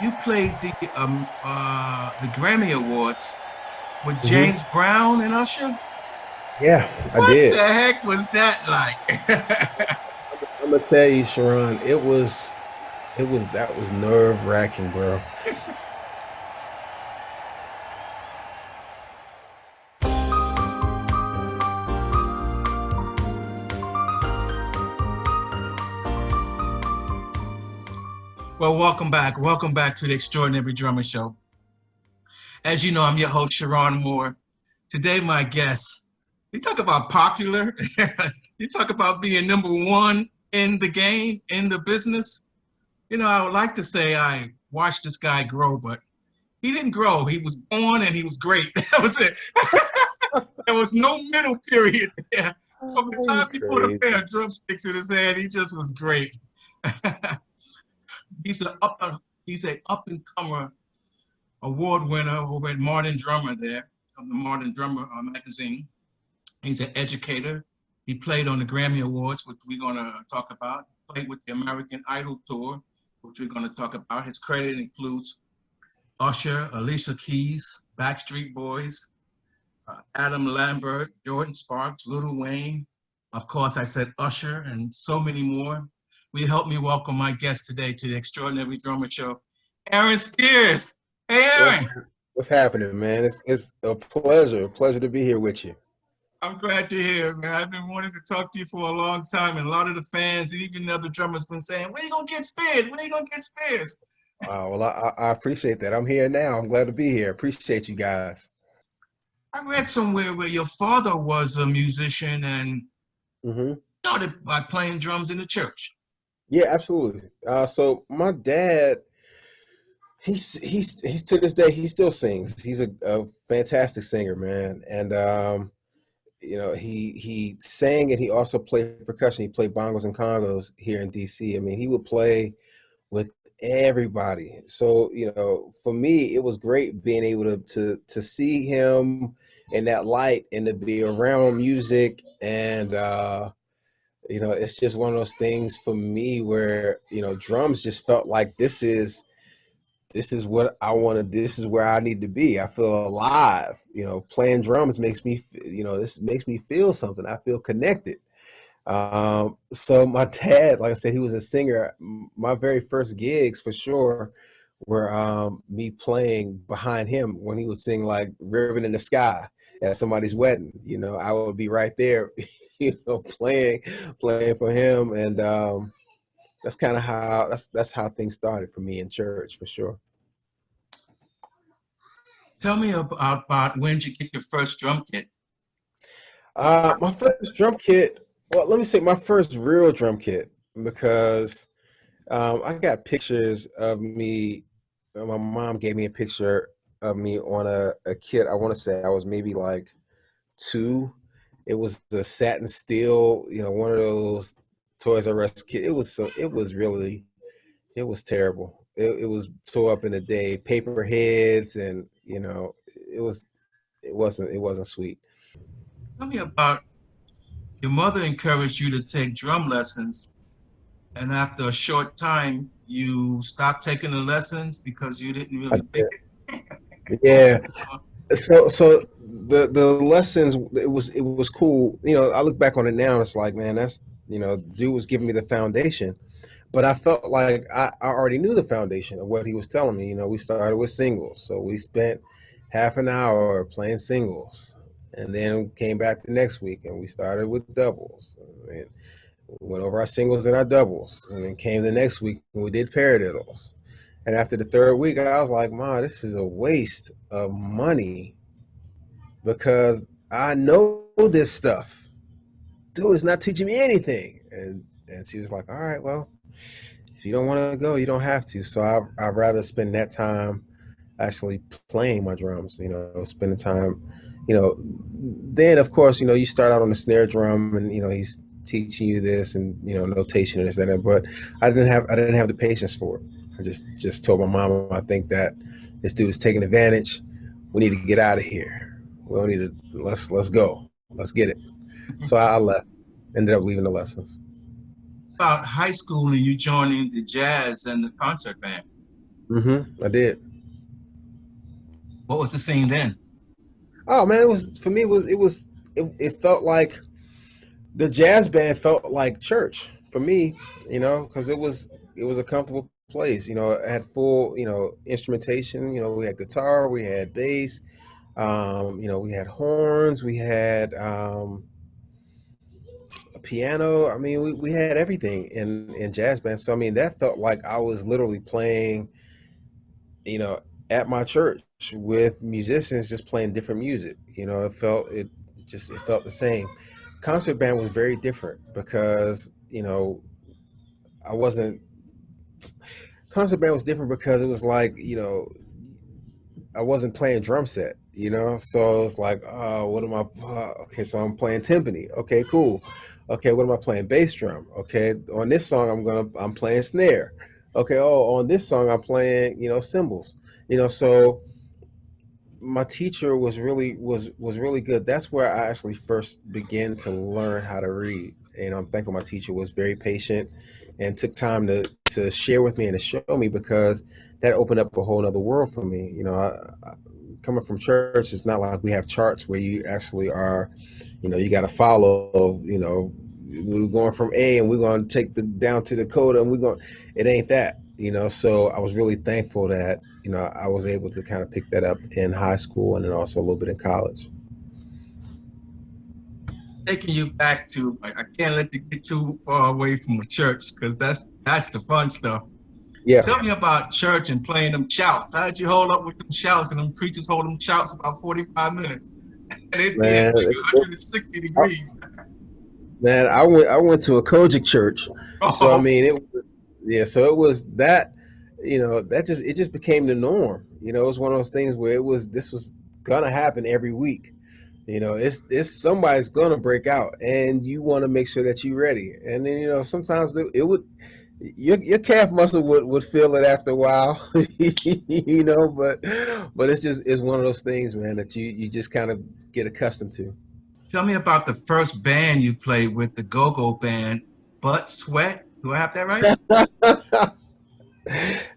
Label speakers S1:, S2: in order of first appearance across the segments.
S1: you played the Grammy Awards with
S2: Hmm.
S1: James Brown and Usher.
S2: Yeah, I
S1: What the
S2: did.
S1: heck was that like?
S2: I'm gonna tell you, Cheron, that was nerve wracking, bro.
S1: Well, welcome back. Welcome back to the Extraordinary Drummer Show. As you know, I'm your host, Cheron Moore. Today, my guest, you talk about popular, you talk about being number one in the game, in the business. You know, I would like to say I watched this guy grow, but he didn't grow. He was born and he was great. That was it. There was no middle period there. From the
S2: Oh, you
S1: time he put a pair
S2: crazy.
S1: of drumsticks in his hand, he just was great. he's a up, he's a up and comer award winner over at Modern Drummer there, from the Modern Drummer magazine. He's an educator. He played on the Grammy Awards, which we're going to talk about. He played with the American Idol Tour, which we're going to talk about. His credit includes Usher, Alicia Keys, Backstreet Boys, Adam Lambert, Jordan Sparks, Lil Wayne. Of course, I said Usher and so many more. Will you help me welcome my guest today to the Extraordinary Drummer Show, Aaron Spears. Hey,
S2: What's
S1: Aaron.
S2: what's happening, man? It's a pleasure to be here with you.
S1: I'm glad to hear, man. I've been wanting to talk to you for a long time, and a lot of the fans, even the other drummers, been saying, "When you gonna get Spears? When you gonna get Spears?"
S2: Well, I appreciate that. I'm here now. I'm glad to be here. Appreciate you guys.
S1: I read somewhere where your father was a musician and
S2: Hmm.
S1: started by playing drums in the church.
S2: Yeah, absolutely. So my dad, he's to this day he still sings. He's a fantastic singer, man, and he sang and he also played percussion. He played bongos and congos here in DC. I mean, he would play with everybody. So, for me, it was great being able to see him in that light and to be around music and it's just one of those things for me where, drums just felt like this is what I want to this is where I need to be. I feel alive. Playing drums makes me, this makes me feel something. I feel connected. So my dad, like I said, he was a singer. My very first gigs for sure were me playing behind him when he would sing like Ribbon in the Sky at somebody's wedding. I would be right there, playing for him. And that's kind of how that's how things started for me in church for sure.
S1: Tell me about when did you get your first drum kit?
S2: My first drum kit, well, let me say my first real drum kit because I got pictures of me. My mom gave me a picture of me on a kit. I want to say I was maybe like two. It was the satin steel, one of those Toys R Us kit. It was terrible. It was tore up in a day, paper heads, and it was it wasn't sweet.
S1: Tell me about your mother encouraged you to take drum lessons, and after a short time, you stopped taking the lessons because you didn't
S2: I
S1: really like
S2: did.
S1: it.
S2: Yeah. So the lessons, it was cool. I look back on it now. It's like, man, that's dude was giving me the foundation, but I felt like I already knew the foundation of what he was telling me. We started with singles, so we spent half an hour playing singles, and then came back the next week and we started with doubles. And we went over our singles and our doubles, and then came the next week and we did paradiddles. And after the third week, I was like, "Ma, this is a waste of money because I know this stuff. Dude, it's not teaching me anything." And she was like, "All right, well, if you don't want to go, you don't have to." So I'd rather spend that time actually playing my drums, spending time, you know, then of course, you start out on the snare drum and, he's teaching you this and, notation and this and that, but I didn't have the patience for it. I just told my mom, I think that this dude is taking advantage. We need to get out of here. We don't need to, let's go. Let's get it. So I left, ended up leaving the lessons.
S1: About high school and you joining the jazz and the concert band.
S2: I did.
S1: What was the scene then?
S2: Oh man, it was for me. It felt like the jazz band felt like church for me. Because it was a comfortable place. It had full instrumentation. We had guitar, we had bass. We had horns, we had a piano. I mean, we had everything in jazz band. So I mean, that felt like I was literally playing, you know, at my church with musicians just playing different music. It felt the same. Concert band was very different because I wasn't. Concert band was different because it was like I wasn't playing drum set. So it's like, oh, what am I? Okay, so I'm playing timpani. Okay, cool. Okay, what am I playing? Bass drum. Okay, on this song I'm playing snare. Okay, oh, on this song I'm playing cymbals. So my teacher was really good. That's where I actually first began to learn how to read. And I'm thankful my teacher was very patient and took time to share with me and to show me, because that opened up a whole other world for me. Coming from church, it's not like we have charts where you actually are, you got to follow. We're going from A and we're going to take the down to Dakota, and we're going. It ain't that. So I was really thankful that I was able to kind of pick that up in high school and then also a little bit in college.
S1: Taking you back to, like, I can't let you get too far away from the church because that's the fun stuff.
S2: Yeah,
S1: Tell me about church and playing them shouts. How did you hold up with them shouts and them preachers hold them shouts about 45 minutes? And it'd be at
S2: man.
S1: like 160 degrees.
S2: Man, I went to a Kojic church, so I
S1: Oh,
S2: mean yeah. So it was that, it just became the norm. It was one of those things where this was gonna happen every week. It's somebody's gonna break out, and you want to make sure that you're ready. And then sometimes it would your calf muscle would feel it after a while, but it's one of those things, man, that you just kind of get accustomed to.
S1: tell me about the first band you played with, the go-go band, Butt Sweat. Do I have that right?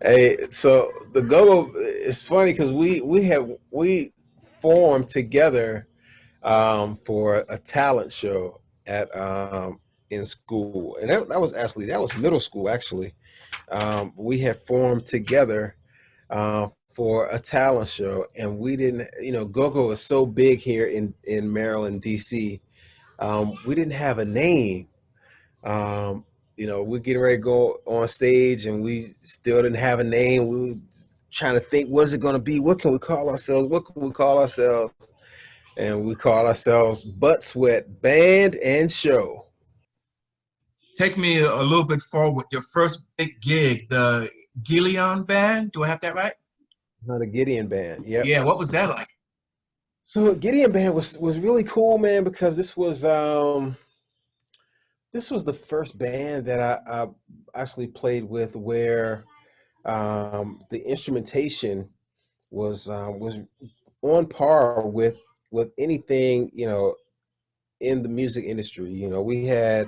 S2: Hey, so the go it's funny because we formed together for a talent show at in school, and that was middle school actually. We had formed together for a talent show, and we didn't. Go-go is so big here in Maryland, D.C. We didn't have a name. We're getting ready to go on stage, and we still didn't have a name. We were trying to think, what is it going to be? What can we call ourselves? What can we call ourselves? And we called ourselves Butt Sweat Band and Show.
S1: Take me a little bit forward. Your first big gig, the Gileon Band. Do I have that right?
S2: The Gideon Band. Yep.
S1: Yeah, what was that like?
S2: So Gideon Band was really cool, man, because this was the first band that I actually played with where the instrumentation was on par with anything in the music industry. We had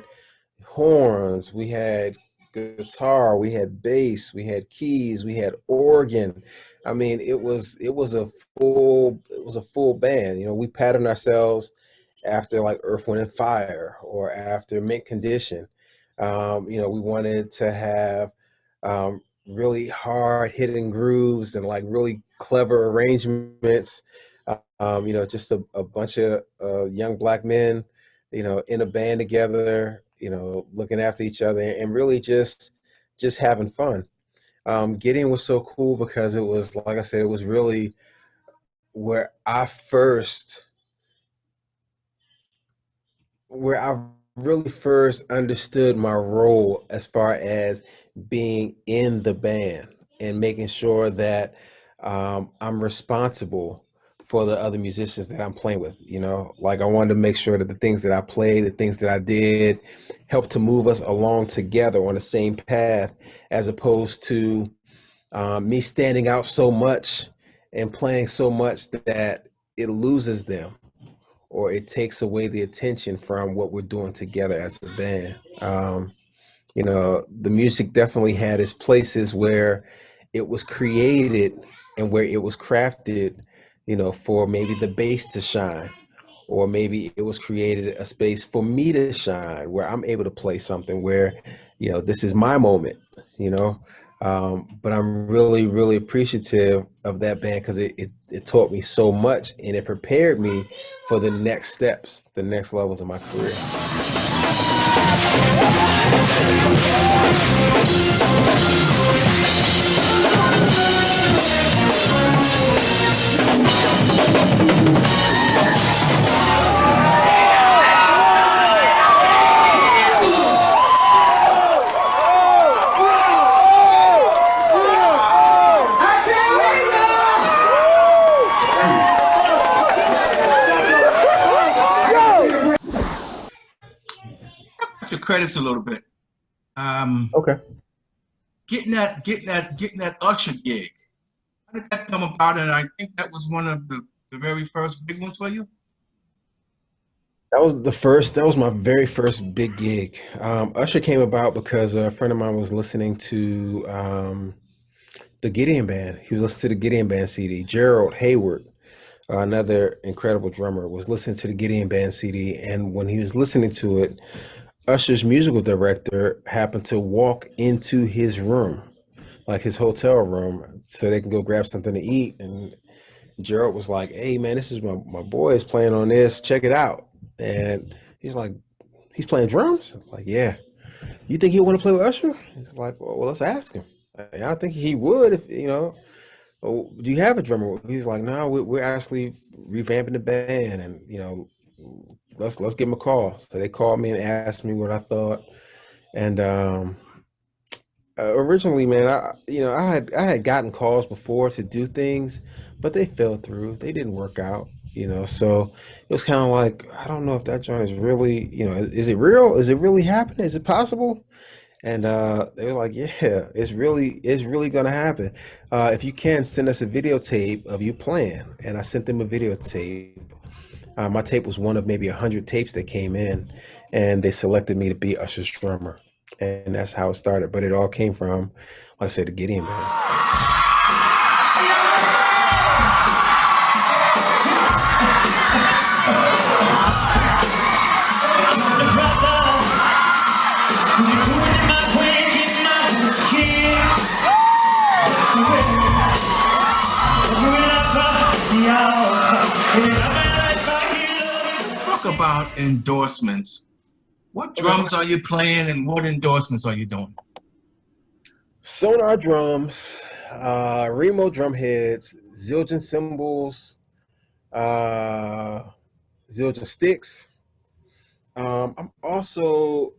S2: horns, we had guitar, we had bass, we had keys, we had organ. I mean, it was a full band. We patterned ourselves after like Earth, Wind and Fire or after Mint Condition. We wanted to have really hard hitting grooves and like really clever arrangements. Just a bunch of young black men, in a band together, looking after each other and really just having fun. Gideon was so cool because it was, like I said, it was really where I first where I really first understood my role as far as being in the band and making sure that I'm responsible for the other musicians that I'm playing with. Like I wanted to make sure that the things that I played, the things that I did, helped to move us along together on the same path, as opposed to me standing out so much and playing so much that it loses them or it takes away the attention from what we're doing together as a band. The music definitely had its places where it was created and where it was crafted, for maybe the bass to shine, or maybe it was created a space for me to shine where I'm able to play something where, this is my moment, you know. But I'm really, really appreciative of that band because it taught me so much and it prepared me for the next steps, the next levels of my career.
S1: Your credits a little bit.
S2: Okay.
S1: Getting that Usher gig. How did that come about? And I think that was one of the very first big ones for you.
S2: That was my very first big gig. Usher came about because a friend of mine was listening to the Gideon Band. He was listening to the Gideon Band CD. Gerald Hayward, another incredible drummer, was listening to the Gideon Band CD. And when he was listening to it, Usher's musical director happened to walk into his room, like his hotel room, so they can go grab something to eat. And Gerald was like, "Hey man, this is my boy is playing on this. Check it out." And he's like, "He's playing drums?" I'm like, "Yeah." "You think he'll want to play with Usher?" He's like, "Well, let's ask him." I think he would if "Oh, do you have a drummer?" He's like, "No, we're actually revamping the band, and let's give him a call." So they called me and asked me what I thought. And originally, man, I had gotten calls before to do things, but they fell through. They didn't work out. So it was kind of like, I don't know if that joint is really, is it real? Is it really happening? Is it possible? And they were like, "Yeah, it's really gonna happen. If you can, send us a videotape of you playing." And I sent them a videotape. My tape was one of maybe 100 tapes that came in, and they selected me to be Usher's drummer, and that's how it started. But it all came from, like I said, the Gideon Band.
S1: Talk about endorsements. What drums are you playing and what endorsements are you doing?
S2: Sonar drums, Remo drum heads, Zildjian cymbals, uh, Zildjian sticks. I'm also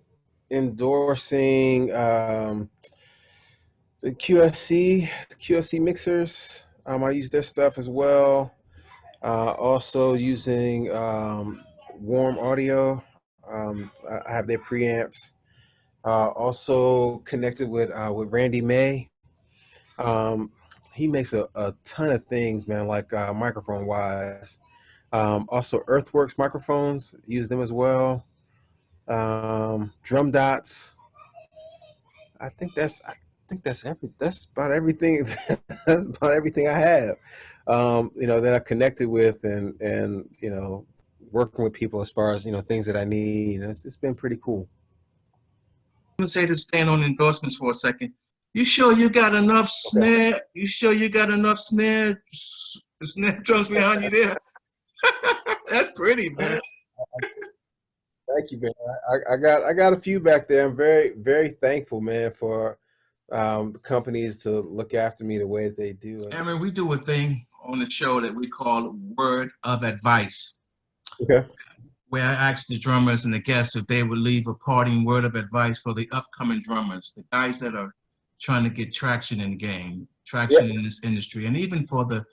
S2: endorsing the QSC mixers. I use their stuff as well. Also using Warm Audio. I have their preamps. Also connected with Randy May. Um, he makes a ton of things, man, like microphone wise. Also Earthworks microphones, use them as well. Drum dots. That's about everything. That's about everything I have. That I connected with and working with people as far as things that I need. It's been pretty cool.
S1: I'm gonna say to stand on endorsements for a second. You sure you got enough
S2: Okay.
S1: snare? You sure you got enough snare drums behind you there? That's pretty, man.
S2: Thank you, man. I got a few back there. I'm very, very thankful, man, for companies to look after me the way that they do.
S1: I mean, we do a thing on the show that we call Word of Advice,
S2: Okay.
S1: where I ask the drummers and the guests if they would leave a parting word of advice for the upcoming drummers, the guys that are trying to get traction in the game,
S2: Yeah,
S1: traction in this industry, and even for the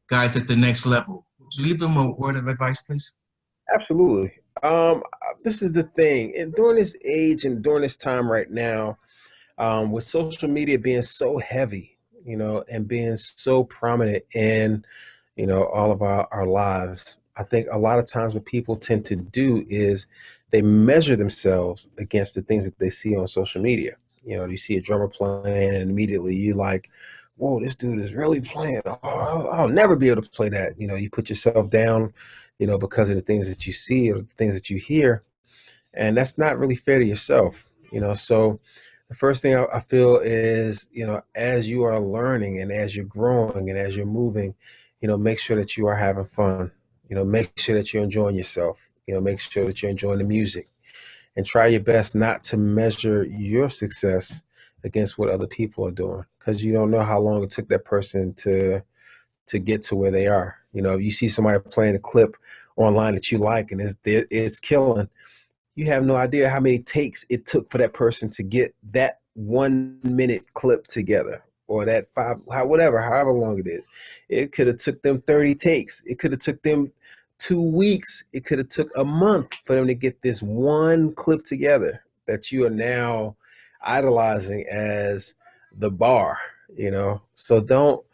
S1: guys at the next level. Would you leave them a word of advice, please?
S2: absolutely. This is the thing, and during this age and during this time right now, with social media being so heavy, and being so prominent in, all of our lives, I think a lot of times what people tend to do is they measure themselves against the things that they see on social media. You see a drummer playing and immediately you like, whoa, this dude is really playing. Oh, I'll never be able to play that. You put yourself down, because of the things that you see or the things that you hear, and that's not really fair to yourself. So the first thing I feel is, as you are learning and as you're growing and as you're moving, make sure that you are having fun. Make sure that you're enjoying yourself. Make sure that you're enjoying the music, and try your best not to measure your success against what other people are doing, because you don't know how long it took that person to get to where they are. If you see somebody playing a clip online that you like and it's killing, you have no idea how many takes it took for that person to get that 1 minute clip together, or that however long it is. It could have took them 30 takes. It could have took them 2 weeks. It could have took a month for them to get this one clip together that you are now idolizing as the bar. So don't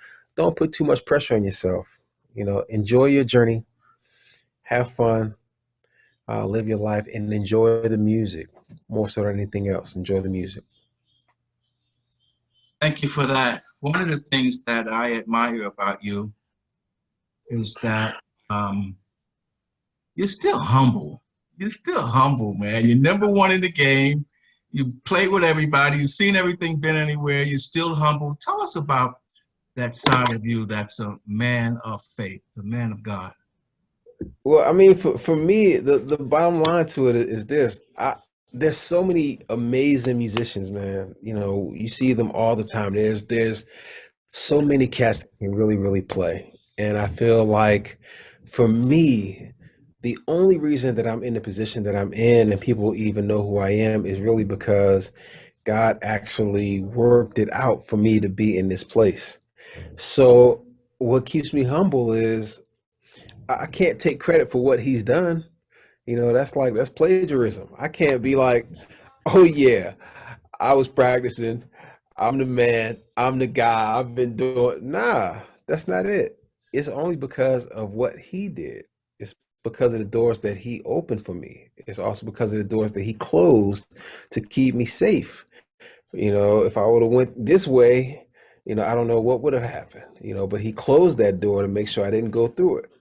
S2: put too much pressure on yourself. Enjoy your journey, have fun, live your life, and enjoy the music more so than anything else. Enjoy the music.
S1: Thank you for that. One of the things that I admire about you is that you're still humble. You're still humble, man. You're number one in the game. You play with everybody. You've seen everything, been anywhere. You're still humble. Tell us about that side of you that's a man of faith, the man of God.
S2: Well, I mean, for me, the bottom line to it is this. There's so many amazing musicians, man. You see them all the time. There's so many cats that can really, really play. And I feel like for me, the only reason that I'm in the position that I'm in and people even know who I am is really because God actually worked it out for me to be in this place. So what keeps me humble is I can't take credit for what he's done. That's plagiarism. I can't be like, oh yeah, I was practicing. I'm the man. I'm the guy. I've been doing. Nah, that's not it. It's only because of what he did. It's because of the doors that he opened for me. It's also because of the doors that he closed to keep me safe. If I would have went this way, I don't know what would have happened. But he closed that door to make sure I didn't go through it,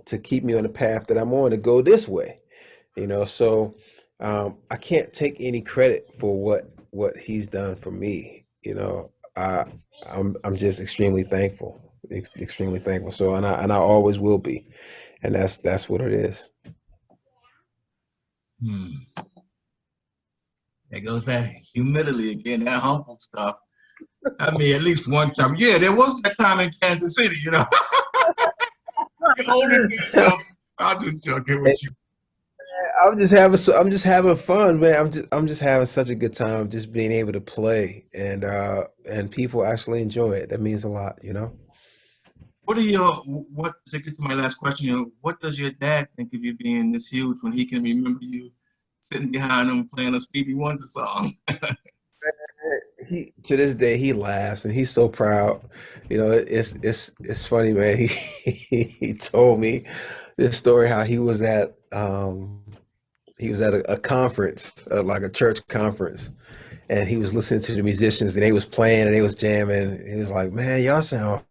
S2: to keep me on the path that I'm on to go this way. So I can't take any credit for what he's done for me. I I'm just extremely thankful, extremely thankful. So and I always will be, and that's what it is.
S1: Hmm. There goes that humility again, that humble stuff. I mean, at least one time. Yeah, there was that time in Kansas City, You're holding yourself. I'm just joking with you.
S2: I'm just having fun, man. I'm just having such a good time just being able to play, and people actually enjoy it. That means a lot.
S1: What to get to my last question, what does your dad think of you being this huge when he can remember you sitting behind him playing a Stevie Wonder song?
S2: He to this day he laughs and he's so proud. It's funny, man. He told me this story how he was at a conference, like a church conference, and he was listening to the musicians and they was playing and they was jamming. And he was like, "Man, y'all sound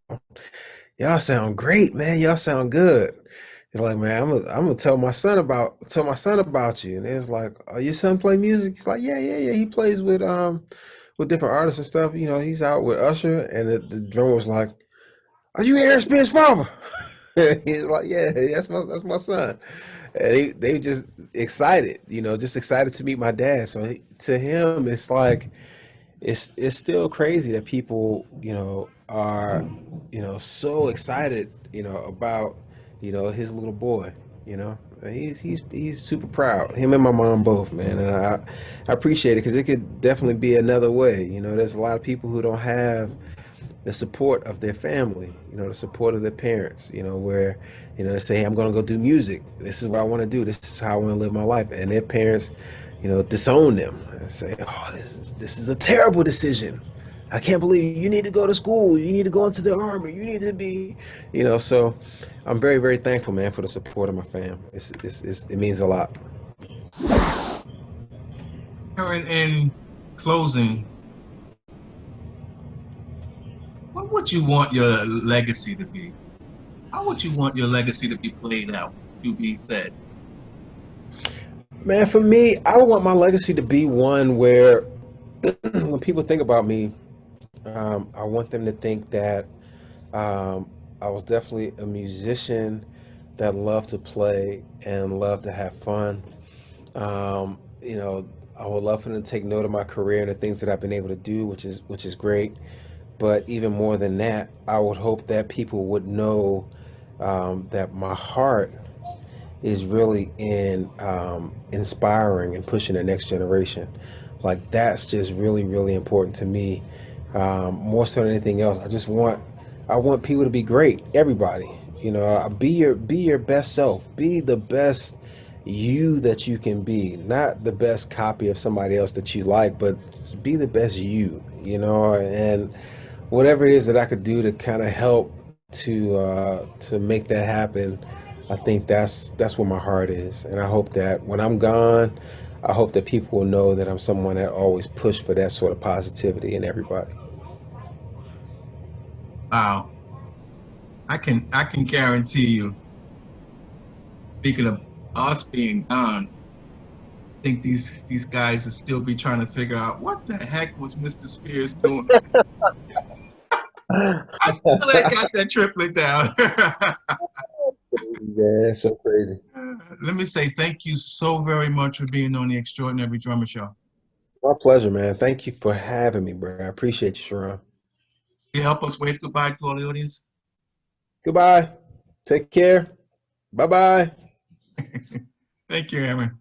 S2: great, man. Y'all sound good." He's like, "Man, I'm gonna tell my son about you." And it was like, "Oh, your son play music?" He's like, "Yeah, yeah, yeah. He plays with different artists and stuff. He's out with Usher." And the drummer was like, "Are you Aaron Spears' father?" He's like, "Yeah, that's my son." And they just excited, just excited to meet my dad. So to him, it's like it's still crazy that people are so excited about his little boy. And he's super proud, him and my mom both, man. And I appreciate it because it could definitely be another way. There's a lot of people who don't have the support of their family, the support of their parents, where, they say, "Hey, I'm going to go do music. This is what I want to do. This is how I want to live my life." And their parents, disown them and say, "Oh, this is a terrible decision. I can't believe you need to go to school. You need to go into the army. You need to be," so I'm very, very thankful, man, for the support of my fam. It means a lot.
S1: In closing, what would you want your legacy to be? How would you want your legacy to be played out, to be said?
S2: Man, for me, I would want my legacy to be one where when people think about me, I want them to think that I was definitely a musician that loved to play and loved to have fun. You know, I would love for them to take note of my career and the things that I've been able to do, which is great. But even more than that, I would hope that people would know that my heart is really in inspiring and pushing the next generation. Like that's just really, really important to me. More so than anything else, I want people to be great. Everybody, you know, be your best self. Be the best you that you can be. Not the best copy of somebody else that you like, but be the best you. You know, and whatever it is that I could do to kind of help to make that happen, I think that's where my heart is, and I hope that when I'm gone, I hope that people will know that I'm someone that always pushed for that sort of positivity in everybody.
S1: Wow. I can guarantee you, speaking of us being gone, I think these guys will still be trying to figure out what the heck was Mr. Spears doing. I still ain't got that triplet down.
S2: Yeah, it's so crazy.
S1: Let me say thank you so very much for being on the Extraordinary Drummer Show.
S2: My pleasure, man. Thank you for having me, bro. I appreciate you, Sharon.
S1: You help us wave goodbye to all the audience.
S2: Goodbye. Take care. Bye bye.
S1: Thank you, Aaron.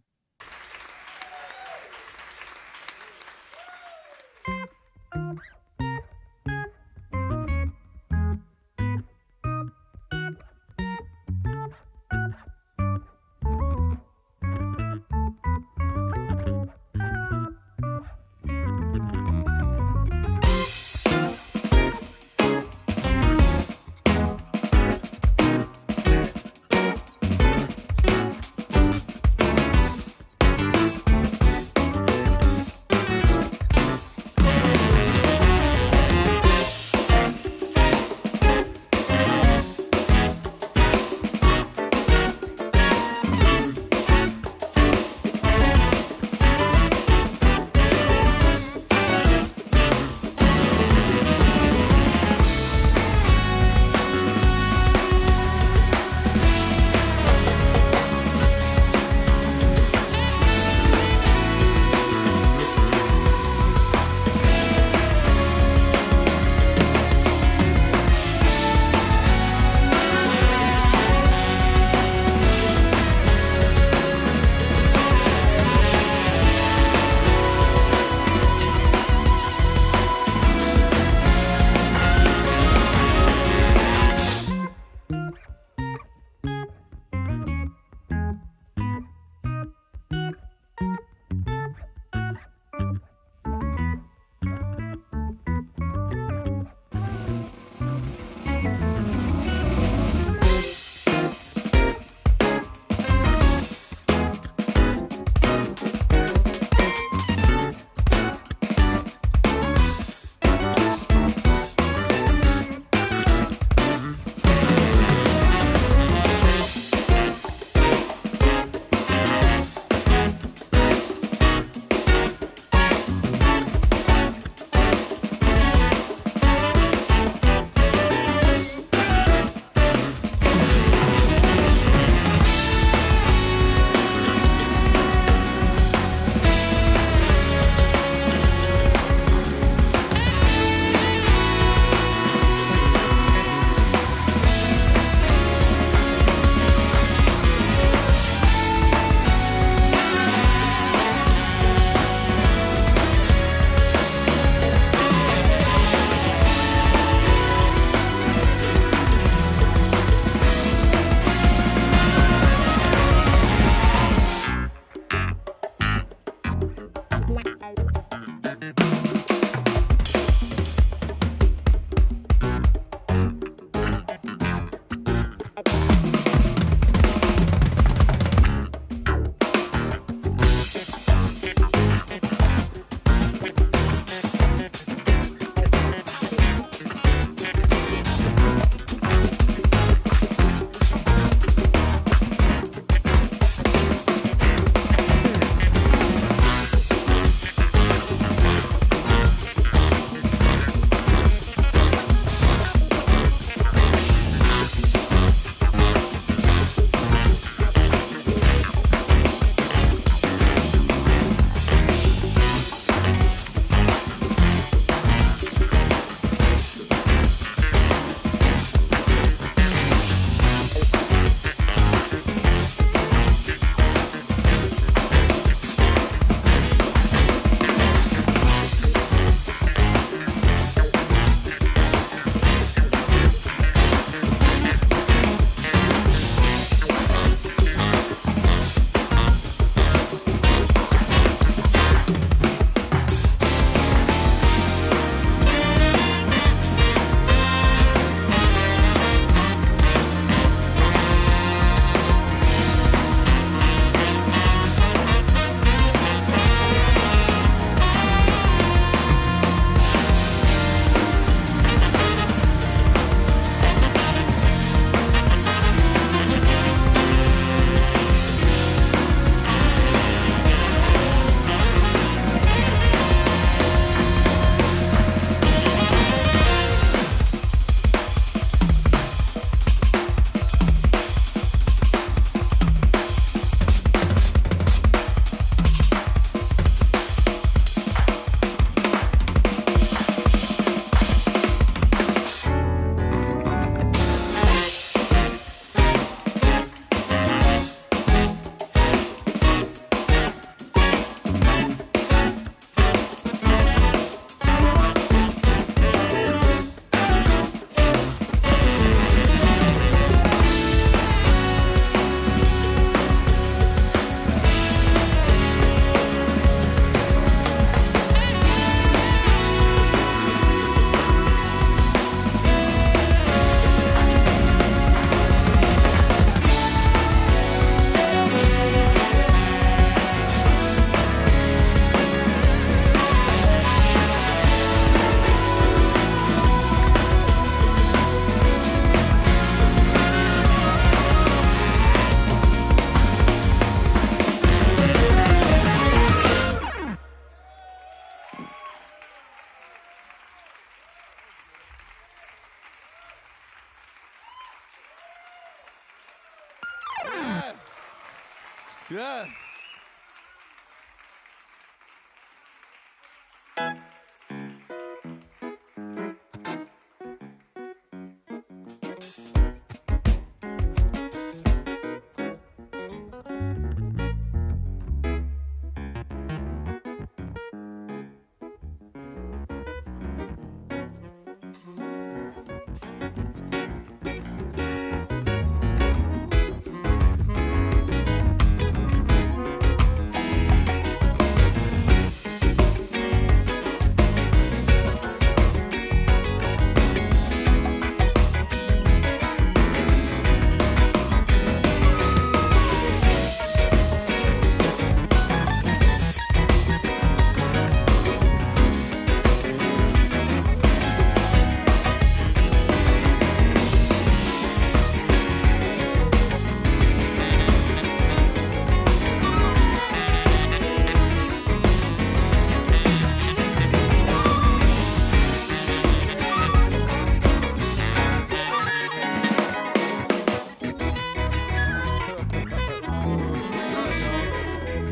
S3: Yeah.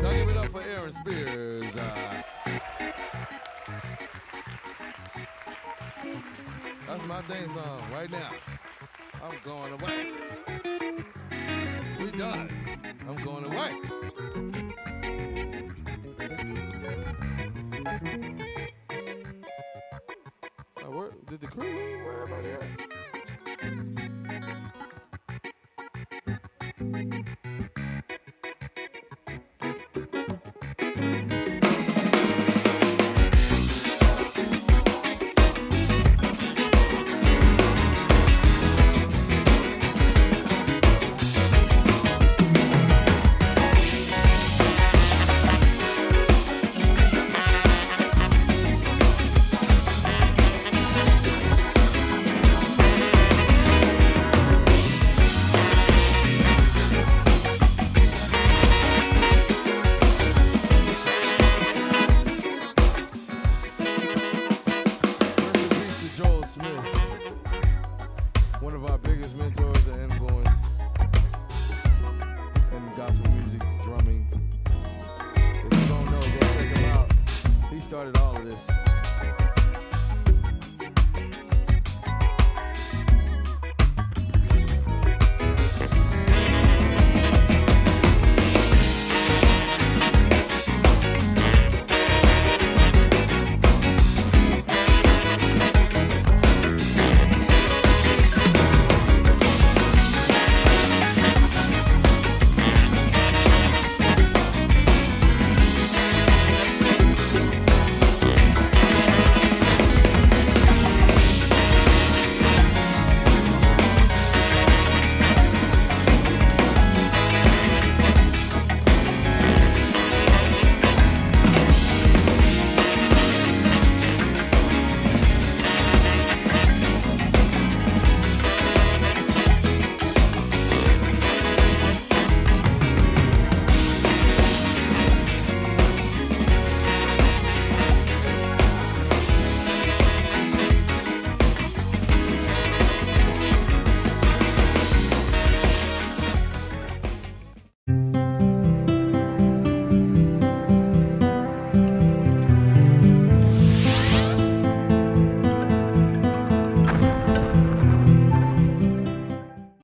S3: Y'all give it up for Aaron Spears. That's my theme song right now. I'm going away. We done. I'm going away. Did the crew leave? Where everybody at?